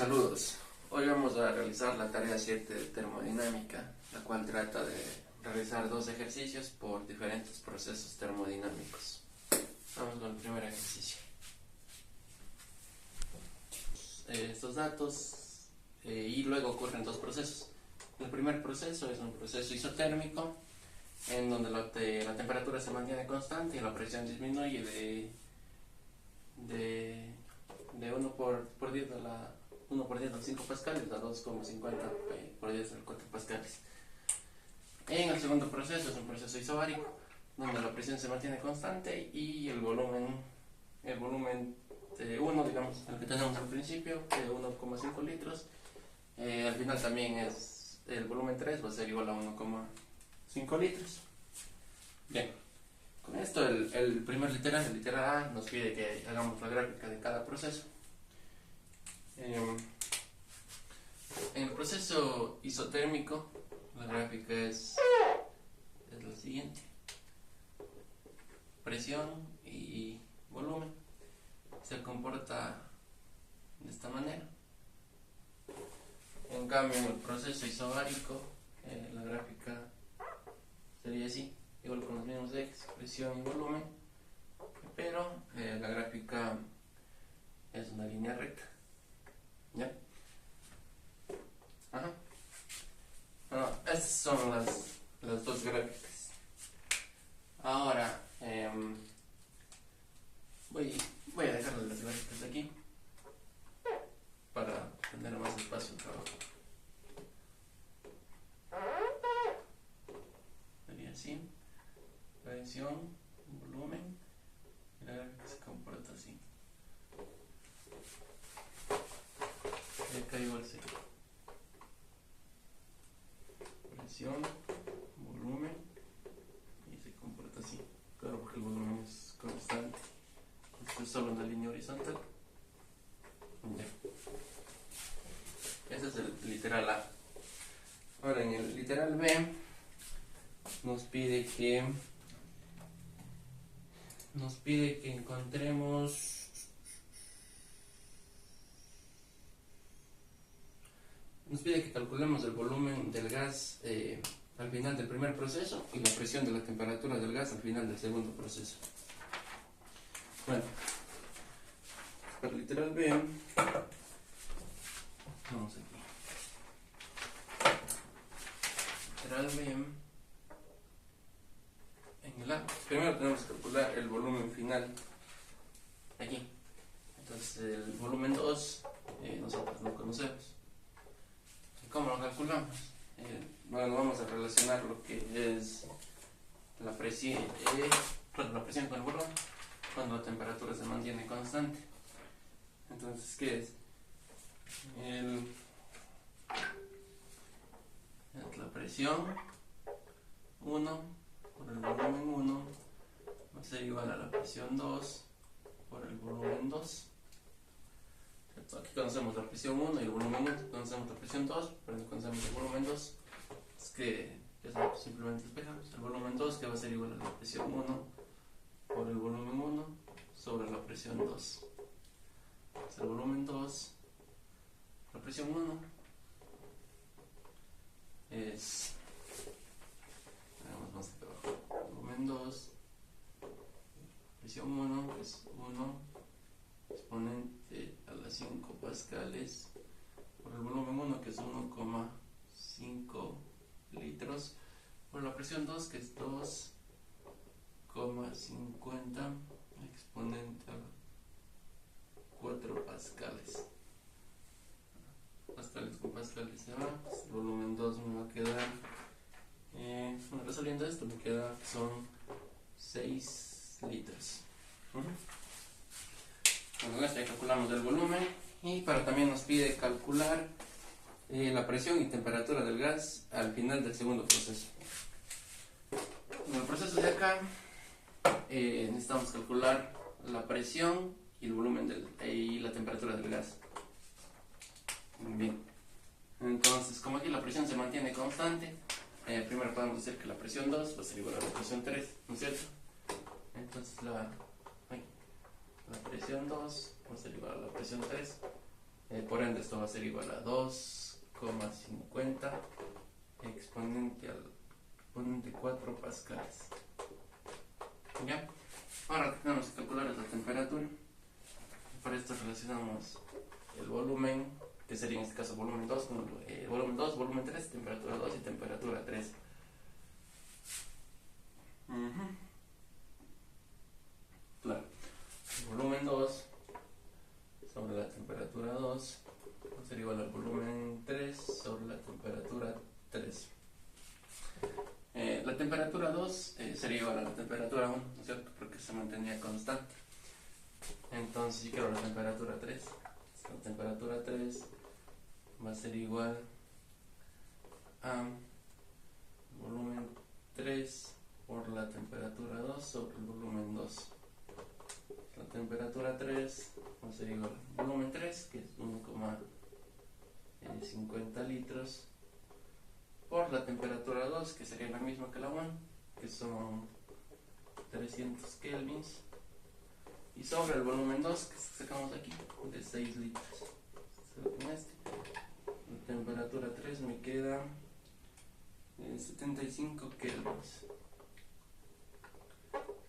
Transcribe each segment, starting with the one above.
Saludos. Hoy vamos a realizar la tarea 7 de termodinámica, la cual trata de realizar dos ejercicios por diferentes procesos termodinámicos. Vamos con el primer ejercicio. Estos datos y luego ocurren dos procesos. El primer proceso es un proceso isotérmico, en donde la temperatura se mantiene constante y la presión disminuye de 1 por 10 a la 1 por 10 a 5 pascales a 2,50 por 10 a 4 pascales. En el segundo proceso es un proceso isobárico, donde la presión se mantiene constante y el volumen 1, digamos, el que tenemos al principio, de 1,5 litros, al final también es el volumen 3 va a ser igual a 1,5 litros. Bien, con esto el primer literal, el literal A, nos pide que hagamos la gráfica de cada proceso. En el proceso isotérmico, la gráfica es la siguiente: presión y volumen. Se comporta de esta manera. En cambio, en el proceso isobárico, la gráfica sería así, igual con los mismos ejes, presión y volumen, pero la gráfica es una línea recta. ¿Ya? Ajá. Bueno, estas son las dos gráficas. Ahora voy a dejarle las gráficas aquí para tener más espacio de trabajo. Sería así: presión, volumen, y la gráfica se comporta así. Y acá igual sería presión, volumen, y se comporta así. Claro, porque el volumen es constante. Esto es solo una línea horizontal. Ya. Este es el literal A. Ahora, en el literal B nos pide que encontremos Nos pide que calculemos el volumen del gas al final del primer proceso y la presión de la temperatura del gas al final del segundo proceso. Bueno, para el literal B, vamos aquí. Literal B, en el A, primero tenemos que calcular el volumen final aquí. Entonces, el volumen 2 nosotros lo conocemos. ¿Cómo lo calculamos? Bueno, vamos a relacionar lo que es la presión con el volumen cuando la temperatura se mantiene constante. Entonces, ¿qué es? La presión 1 por el volumen 1 va a ser igual a la presión 2 por el volumen 2. Aquí conocemos la presión 1 y el volumen 1, conocemos la presión 2, pero conocemos el volumen 2. Es que simplemente despejamos el volumen 2, que va a ser igual a la presión 1 por el volumen 1 sobre la presión 2. Entonces, el volumen 2, la presión 1 es, veamos más acá abajo, el volumen 2, presión 1 es 1 exponente a las 5 pascales por el volumen 1, que es 1,5 litros, por la presión 2, que es 2,50 exponente a 4 pascales. Pascales con pascales se va, pues el volumen 2 me va a quedar, bueno, resolviendo esto me queda que son 6 litros. Bueno, ya calculamos el volumen, y también nos pide calcular la presión y temperatura del gas al final del segundo proceso. En el proceso de acá necesitamos calcular la presión y el volumen y la temperatura del gas. Bien, entonces, como aquí la presión se mantiene constante, primero podemos decir que la presión 2 va a ser igual a la presión 3, ¿no es cierto? Entonces la presión 2 va a ser igual a la presión 3 Por ende esto va a ser igual a 2,50 exponente al exponente 4 pascales. ¿Ya? Ahora tenemos que calcular la temperatura. Para esto relacionamos el volumen, que sería en este caso volumen 2, con volumen 2, volumen 3, temperatura 2 y temperatura 3. Claro, el volumen 2 sobre la temperatura 2 va a ser igual al volumen 3 sobre la temperatura 3. La temperatura 2 sería igual a la temperatura 1, ¿no es cierto? Porque se mantenía constante. Entonces, si quiero la temperatura 3, la temperatura 3 va a ser igual a volumen 3 por la temperatura 2 sobre el volumen 2. La temperatura 3 va a ser igual al volumen 3, que es 1,50 litros, por la temperatura 2, que sería la misma que la 1, que son 300 kelvins, y sobre el volumen 2, que sacamos aquí, de 6 litros. La temperatura 3 me queda 75 kelvins.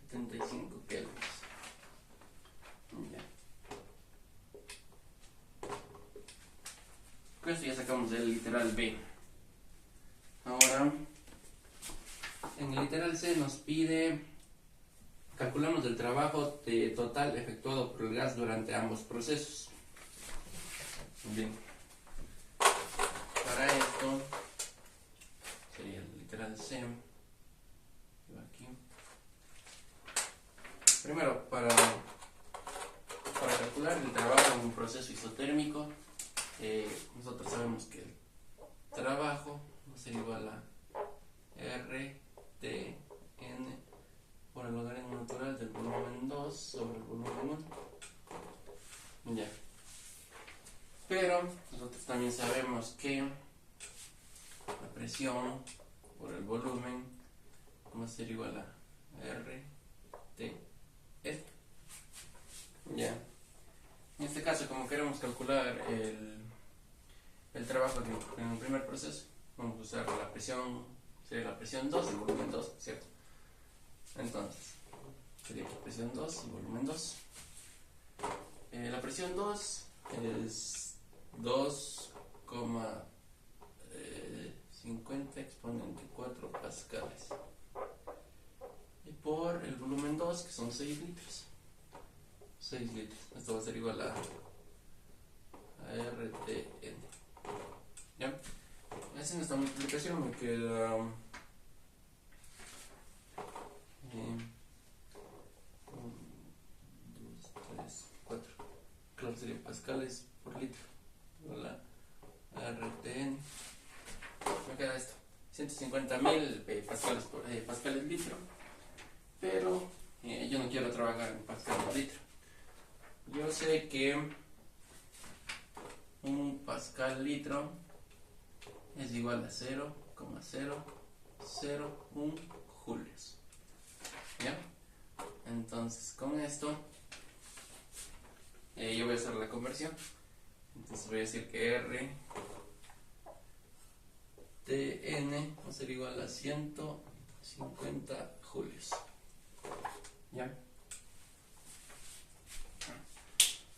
75 kelvins. Ya. Con esto ya sacamos el literal B. Ahora, en el literal C nos pide, calculamos el trabajo total efectuado por el gas durante ambos procesos. Bien. Para esto, sería el literal C. Aquí. Primero, para calcular el trabajo en un proceso isotérmico, nosotros sabemos que el trabajo va a ser igual a RTN por el logaritmo natural del volumen 2 sobre el volumen 1. Ya. Pero nosotros también sabemos que la presión por el volumen va a ser igual a RTS. Ya. En este caso, como queremos calcular el trabajo en el primer proceso, vamos a usar la presión, sería la presión 2 y el volumen 2, ¿cierto? Entonces, sería la presión 2 y volumen 2. La presión 2 es 2,50 exponente 4 pascales. Y por el volumen 2, que son 6 litros. 6 litros. Esto va a ser igual a RTN. ¿Ya? Haciendo esta multiplicación me queda 1, 2, 3, 4. Claro, sería pascales por litro. La RTN. Me queda esto. 150.000 pascales por pascales litro. Pero yo no quiero trabajar en pascales por litro. Yo sé que un pascal litro es igual a 0,001 julios. ¿Ya? Entonces con esto yo voy a hacer la conversión. Entonces voy a decir que RTN va a ser igual a 150 julios. ¿Ya?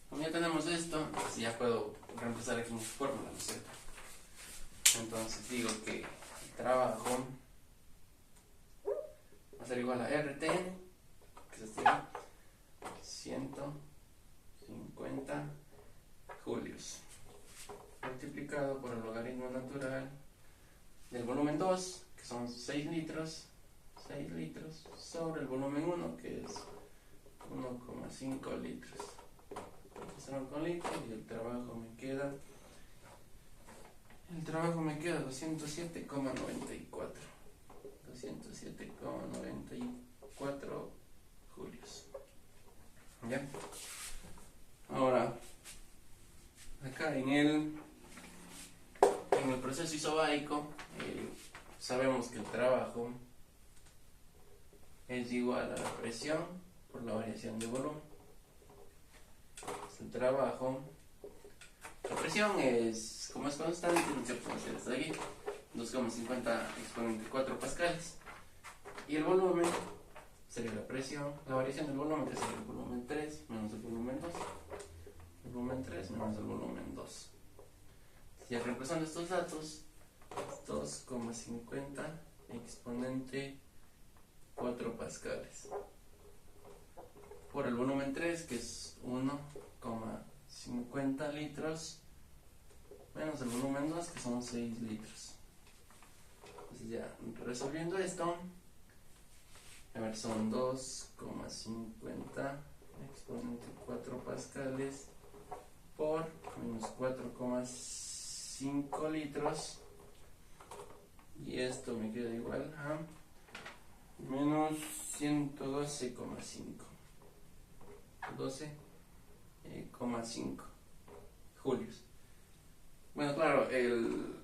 Como ya tenemos esto, pues ya puedo reemplazar aquí mi fórmula, ¿no es cierto? Entonces digo que el trabajo va a ser igual a RTN, que se estima 150 julios, multiplicado por el logaritmo natural del volumen 2, que son 6 litros, sobre el volumen 1, que es 1,5 litros. Empezaron con litros y el trabajo me queda 207,94 julios. ¿Ya? Ahora, acá en el proceso isobárico sabemos que el trabajo es igual a la presión por la variación de volumen. El trabajo La presión es, como es constante, no se puede hacer hasta aquí, 2,50 exponente 4 pascales. Y el volumen sería la presión, la variación del volumen, que sería el volumen 3 menos el volumen 2. El volumen 3 menos el volumen 2. Ya reemplazando estos datos, 2,50 exponente 4 pascales por el volumen 3, que es 1,50 litros, menos el volumen 2, que son 6 litros. Entonces ya resolviendo esto, a ver, son 2,50 exponente 4 pascales por menos 4,5 litros, y esto me queda igual a menos 112,5 julios. Bueno, claro, en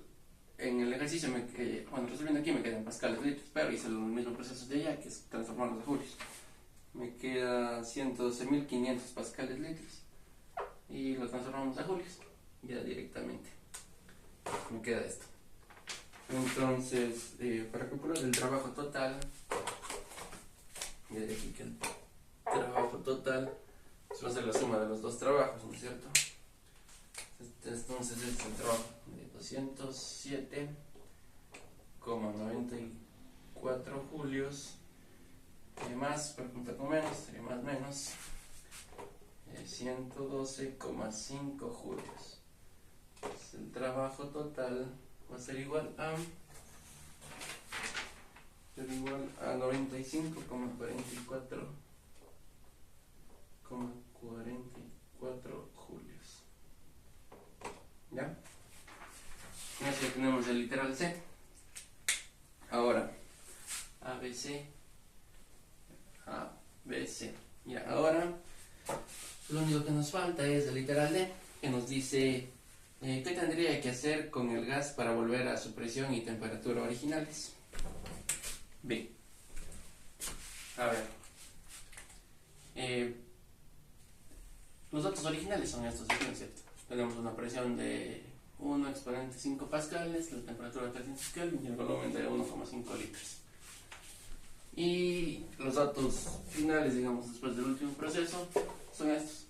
el ejercicio, resolviendo aquí me quedan pascales litros, pero hice el mismo proceso de allá, que es transformarlos a julios. Me queda 112.500 pascales litros y lo transformamos a julios ya directamente. Me queda esto. Entonces, para calcular el trabajo total, ya de aquí que el trabajo total va a ser la suma de los dos trabajos, ¿no es cierto? Entonces este es el trabajo de 207,94 julios, más, por juntar con menos, sería más menos 112,5 julios. Entonces, el trabajo total va a ser igual a 95,44 julios. ¿Ya? Así ya tenemos el literal C. Ahora, ABC. Ya, ahora lo único que nos falta es el literal D, que nos dice qué tendría que hacer con el gas para volver a su presión y temperatura originales. Bien. A ver. Los datos originales son estos, ¿no es cierto? Tenemos una presión de 1 exponente 5 pascales, la temperatura de 300 Kelvin y el volumen de 1,5 litros. Y los datos finales, digamos, después del último proceso, son estos.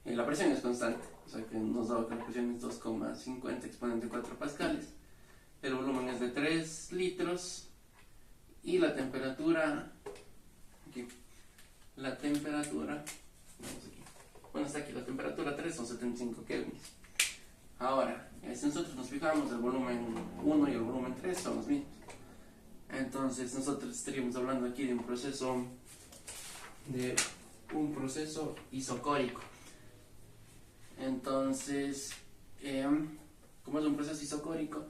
La presión es constante, o sea que nos da que la presión es 2,50 exponente 4 pascales. El volumen es de 3 litros y la temperatura, aquí, vamos aquí, bueno, está aquí, la temperatura 3 son 75 kelvins. Ahora, si nosotros nos fijamos, el volumen 1 y el volumen 3 son los mismos. Entonces nosotros estaríamos hablando aquí de un proceso isocórico. Entonces, como es un proceso isocórico,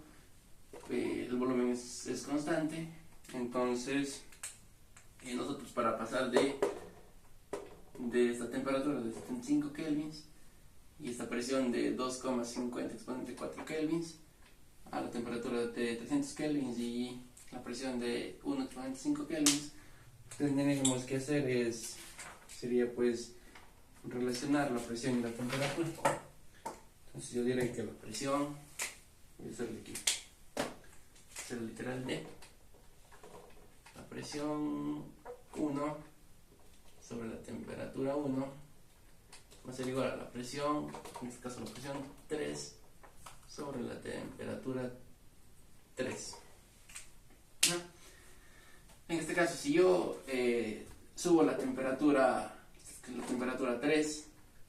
el volumen es constante. Entonces, nosotros para pasar de esta temperatura de 75 kelvins y esta presión de 2,50 exponente 4 kelvins a la temperatura de 300 kelvins y la presión de 1 exponente 5 kelvins, tendríamos que hacer sería pues relacionar la presión y la temperatura. Entonces yo diré que la presión, voy a hacerle aquí, es el literal D, la presión 1 sobre la temperatura 1 va a ser igual a la presión, en este caso la presión 3 sobre la temperatura 3. En este caso, si yo subo la temperatura 3,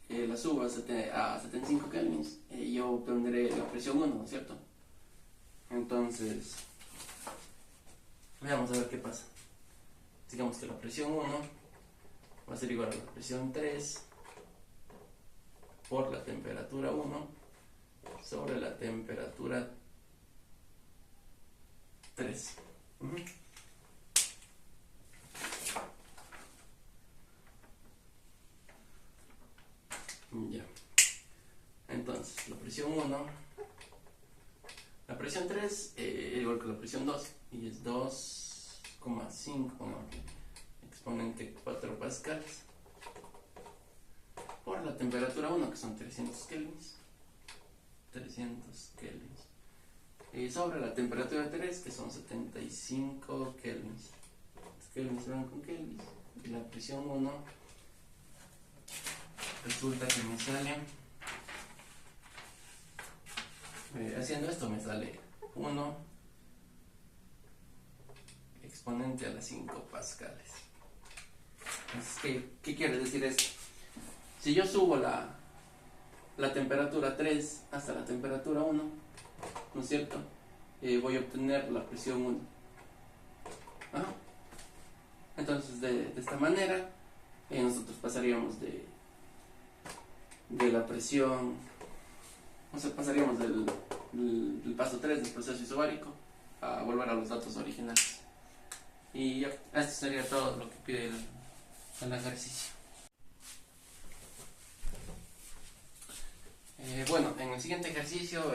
la subo a 75 kelvins, yo obtendré la presión 1, ¿no es cierto? Entonces, veamos a ver qué pasa. Digamos que la presión 1 va a ser igual a la presión 3 por la temperatura 1 sobre la temperatura 3. Ya. Entonces, la presión 1, la presión 3 igual que la presión 2, y es 2,5 exponente 4 pascales por la temperatura 1, que son 300 kelvins. 300 kelvins. Y sobre la temperatura 3, que son 75 kelvins. Los kelvins se van con kelvins. Y la presión 1, resulta que me sale, haciendo esto me sale 1 exponente a las 5 pascales. Entonces, ¿qué quiere decir esto? Si yo subo la temperatura 3 hasta la temperatura 1, ¿no es cierto? Voy a obtener la presión 1. ¿Ah? Entonces, de esta manera, nosotros pasaríamos de la presión, o sea, pasaríamos del paso 3 del proceso isobárico a volver a los datos originales. Y ya, esto sería todo lo que pide el ejercicio. Bueno, en el siguiente ejercicio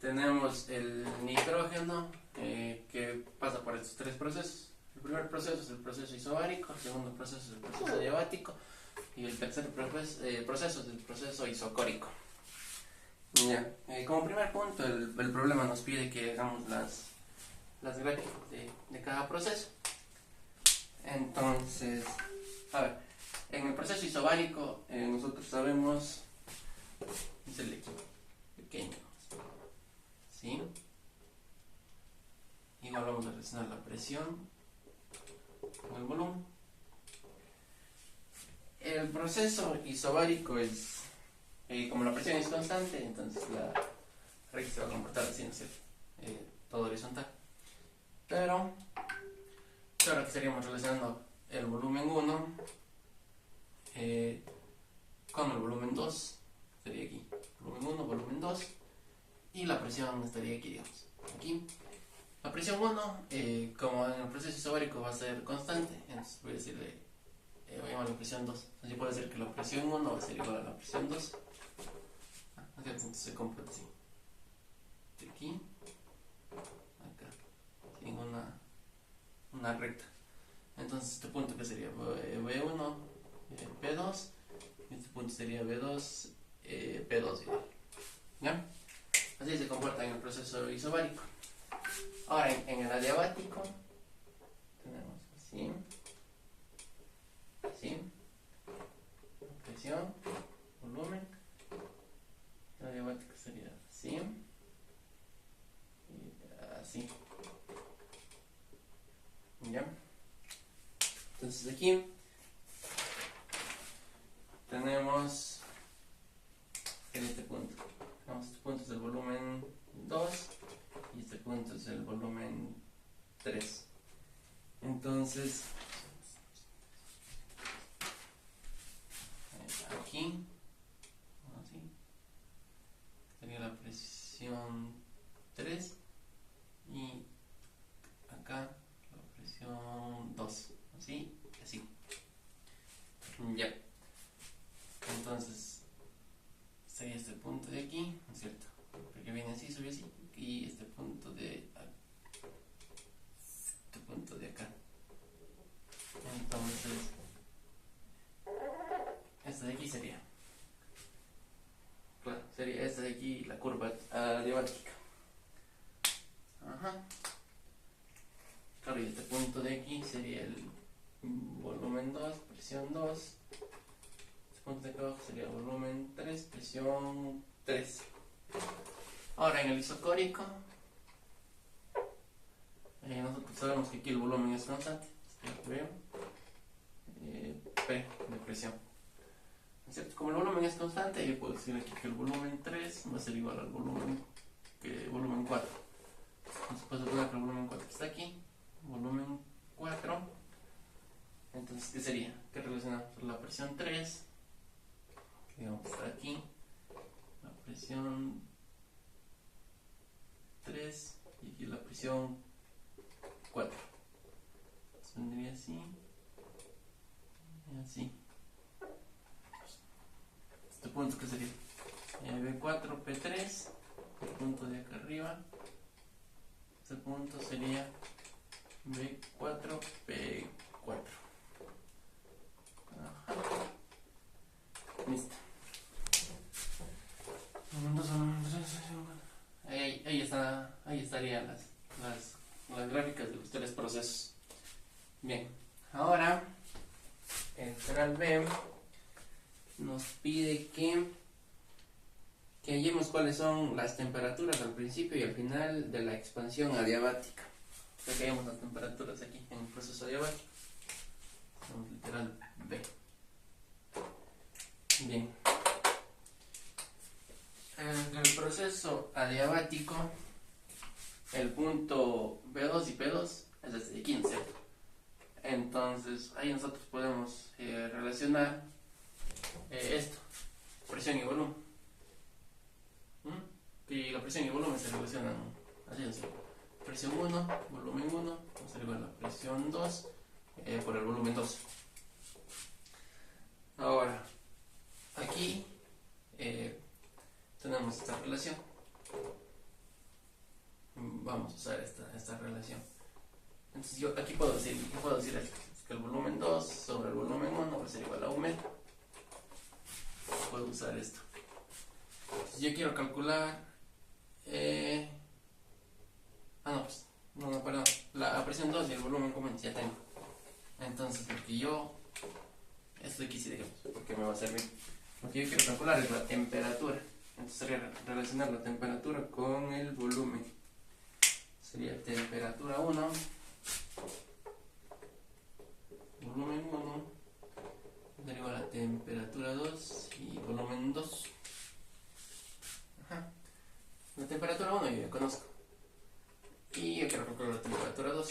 tenemos el nitrógeno que pasa por estos 3 procesos. El primer proceso es el proceso isobárico, el segundo proceso es el proceso adiabático y el tercer proceso es el proceso isocórico. Ya, como primer punto, el problema nos pide que hagamos las gráficas de cada proceso. Entonces, a ver, en el proceso isobárico nosotros sabemos, es el equipo pequeño, ¿sí? Igual vamos a relacionar la presión con el volumen. El proceso isobárico es, como la presión es constante, entonces la regla se va a comportar así, ¿no es cierto? Todo horizontal. Pero ahora que estaríamos relacionando el volumen 1 con el volumen 2, estaría aquí, volumen 1, volumen 2, y la presión estaría aquí, digamos, aquí. La presión 1, como en el proceso isobárico va a ser constante, entonces voy a decirle, voy a llamar la presión 2. Entonces puedo decir que la presión 1 va a ser igual a la presión 2. Entonces se comporta así. De aquí, acá, en una recta. Entonces este punto que sería B1, P2, y este punto sería B2, P2 igual. ¿Ya? Así se comporta en el proceso isobárico. Ahora en el adiabático tenemos así, así, presión, volumen. El adiabático sería así y así. ¿Ya? Entonces aquí tenemos este punto. Este punto es el volumen 2 y este punto es el volumen 3. Entonces aquí así sería la presión 3 y acá la presión 2, así y así. Ya, entonces sería este punto de aquí, ¿no es cierto? Porque viene así, sube así, y este punto de acá. Entonces esta de aquí sería, claro, sería esta de aquí, la curva adiabática. Ajá. Claro, y este punto de aquí sería el volumen 2, presión 2. Este punto de acá abajo sería volumen 3, presión 3. Ahora en el isocórico, nosotros sabemos que aquí el volumen es constante. P de presión. ¿Cierto? Como el volumen es constante, yo puedo decir aquí que el volumen 3 va a ser igual al volumen 4. Entonces puedo poner que el volumen 4 está aquí, volumen 4. Entonces, ¿qué sería? ¿Qué relacionamos? La presión 3, que digamos está aquí, la presión 3 y aquí la presión 4. Entonces vendría así y así. Este punto que sería B4, P3, el punto de acá arriba. Este punto sería B4, P4. Ajá. Listo. Ahí estarían las gráficas de los tres procesos. Bien, ahora Integral B nos pide que hallemos cuáles son las temperaturas al principio y al final de la expansión adiabática. Que hallemos las temperaturas aquí en el proceso adiabático. Vamos literal B. Bien. En el proceso adiabático, el punto B2 y P2 es este de 15. Entonces, ahí nosotros podemos relacionar esto, presión y volumen. Y la presión y volumen se relacionan así. Presión 1, volumen 1, va a ser igual a la presión 2 por el volumen 2. Ahora, aquí tenemos esta relación. Vamos a usar esta relación. Entonces yo aquí puedo decir esto, que el volumen 2 sobre el volumen 1 va a ser igual a 1 metro. Puedo usar esto. Entonces yo quiero calcular perdón, la presión 2 y el volumen común ya tengo. Entonces esto de aquí sí digamos, porque me va a servir. Lo que yo quiero calcular es la temperatura. Entonces sería relacionar la temperatura con el volumen. Sería temperatura 1, volumen 1, deriva la temperatura 2 y volumen 2. La temperatura 1 yo ya conozco. Y yo quiero calcular la temperatura 2.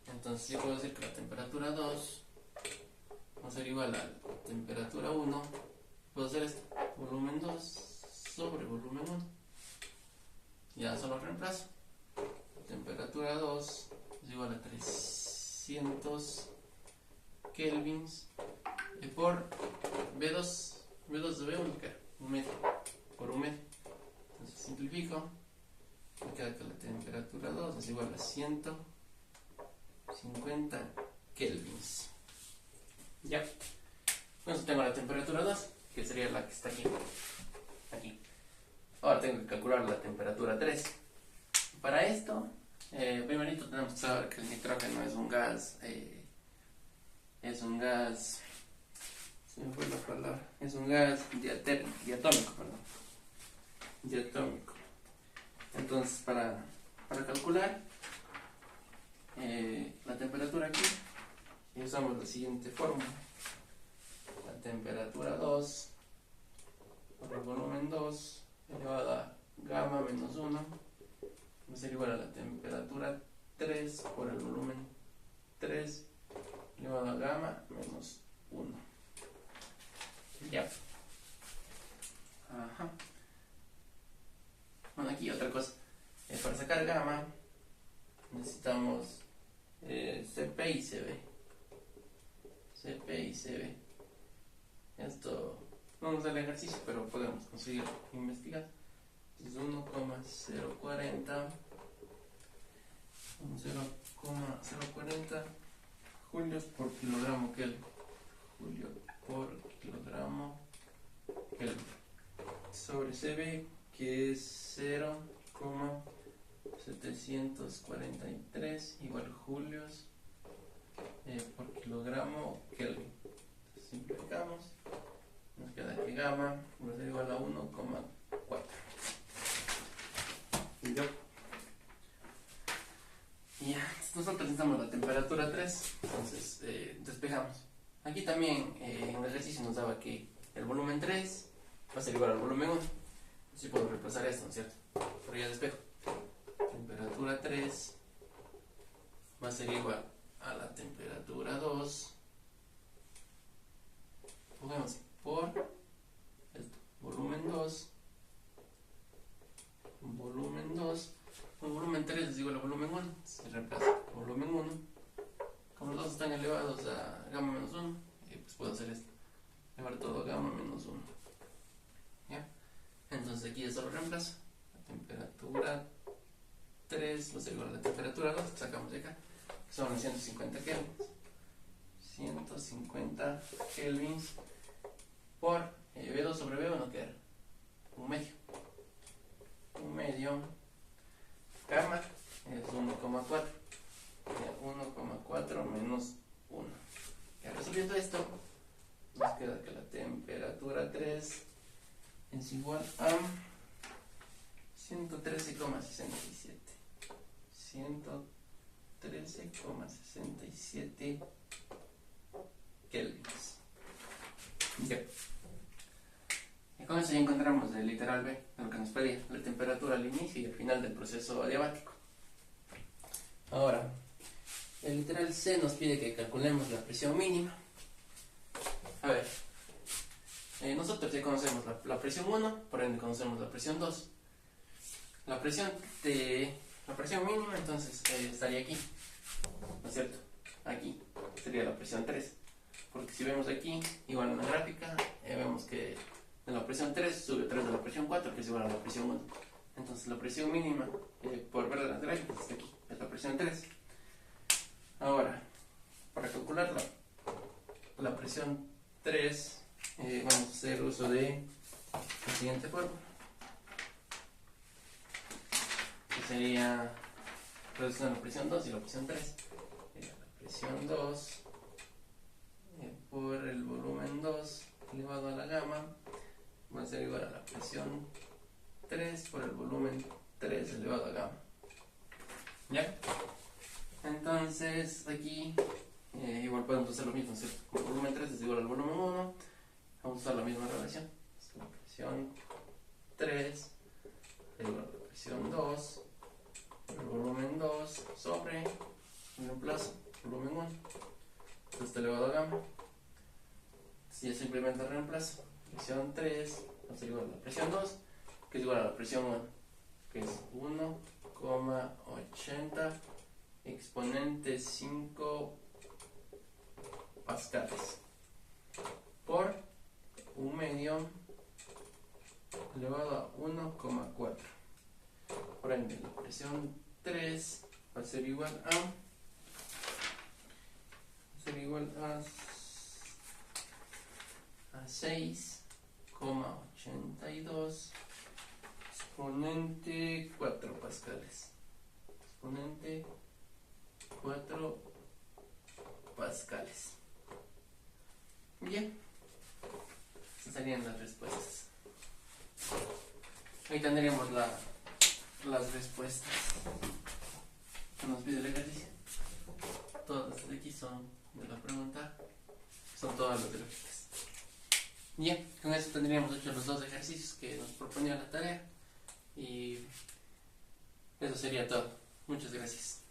Entonces yo puedo decir que la temperatura 2 va a ser igual a la temperatura 1. Puedo hacer esto, volumen 2 sobre volumen 1. Ya solo reemplazo. Temperatura 2 es igual a 300 kelvins por B2 de B1, que es 1 metro por 1 metro. Entonces simplifico, me queda que la temperatura 2 es igual a 150 kelvins. Ya, entonces tengo la temperatura 2, que sería la que está aquí. Ahora tengo que calcular la temperatura 3. Para esto, primerito tenemos que saber que el nitrógeno es un gas, se me fue la palabra, es un gas diatómico. Entonces, para calcular la temperatura aquí, usamos la siguiente fórmula. La temperatura 2 por el volumen 2 elevado a gamma menos 1 va a ser igual a la temperatura 3 por el volumen 3 elevado a gamma menos 1. Ya. Bueno, aquí otra cosa. Para sacar gamma necesitamos CP y CB. Esto no nos da el ejercicio, pero podemos conseguir investigar. Es 1,040 julios por kilogramo Kelvin. Sobre CB, que es 0,743 igual julios por kilogramo Kelvin. Entonces, simplificamos, nos queda que gamma va a ser igual a 1,4. Ya, nosotros necesitamos la temperatura 3, entonces despejamos. Aquí también en el ejercicio nos daba que el volumen 3 va a ser igual al volumen 1. Así puedo reemplazar esto, ¿no es cierto? Pero ya despejo. Temperatura 3 va a ser igual a la temperatura 2. Pongamos por esto, volumen 2. Volumen 3 es igual a volumen 1. Se reemplaza volumen 1. Como los dos están elevados a gamma menos 1, pues puedo hacer esto. Elevar todo a gamma menos 1. ¿Ya? Entonces aquí ya solo reemplazo. La temperatura 3 va a ser igual a la temperatura 2 que sacamos de acá, que son 150 kelvins. 150 kelvins por B2 sobre B1, que era 1 medio. presión gamma es 1,4. 1,4 menos 1. Ya resolviendo esto, nos queda que la temperatura 3 es igual a 113,67. 113,67 kelvins. Ya. Y con eso ya encontramos el literal B, lo que nos pedía, la temperatura al inicio y al final del proceso adiabático. Ahora, el literal C nos pide que calculemos la presión mínima. A ver, nosotros ya conocemos la presión 1, por ende conocemos la presión 2. La presión mínima entonces estaría aquí, ¿no es cierto? Aquí sería la presión 3. Porque si vemos aquí, igual en la gráfica, vemos que de la presión 3 sube 3 de la presión 4, que es igual a la presión 1. Entonces la presión mínima, por ver las gráficas, está aquí, es la presión 3. Ahora, para calcular la presión 3, vamos a hacer uso de la siguiente fórmula, que sería reducción de la presión 2 y la presión 3. La presión 2 por el volumen 2 elevado a la gamma va a ser igual a la presión 3 por el volumen 3 elevado a gamma. ¿Ya? Entonces aquí igual podemos hacer lo mismo, ¿cierto? Como el volumen 3 es igual al volumen 1, vamos a usar la misma relación. La presión 3 es igual a la presión 2 por el volumen 2 sobre reemplazo volumen 1, esto elevado a gamma. Si ya simplemente reemplazo presión 3 va a ser igual a la presión 2, que es igual a la presión 1, que es 1,80 exponente 5 pascales por 1/2 elevado a 1,4. Por ende, la presión 3 va a ser igual a 6,82 exponente 4 pascales. Exponente 4 pascales. Bien, esas serían las respuestas. Ahí tendríamos las respuestas que nos pide el ejercicio. Todas las de aquí son de la pregunta, son todas las gráficas. Bien, con eso tendríamos hecho los dos ejercicios que nos proponía la tarea y eso sería todo. Muchas gracias.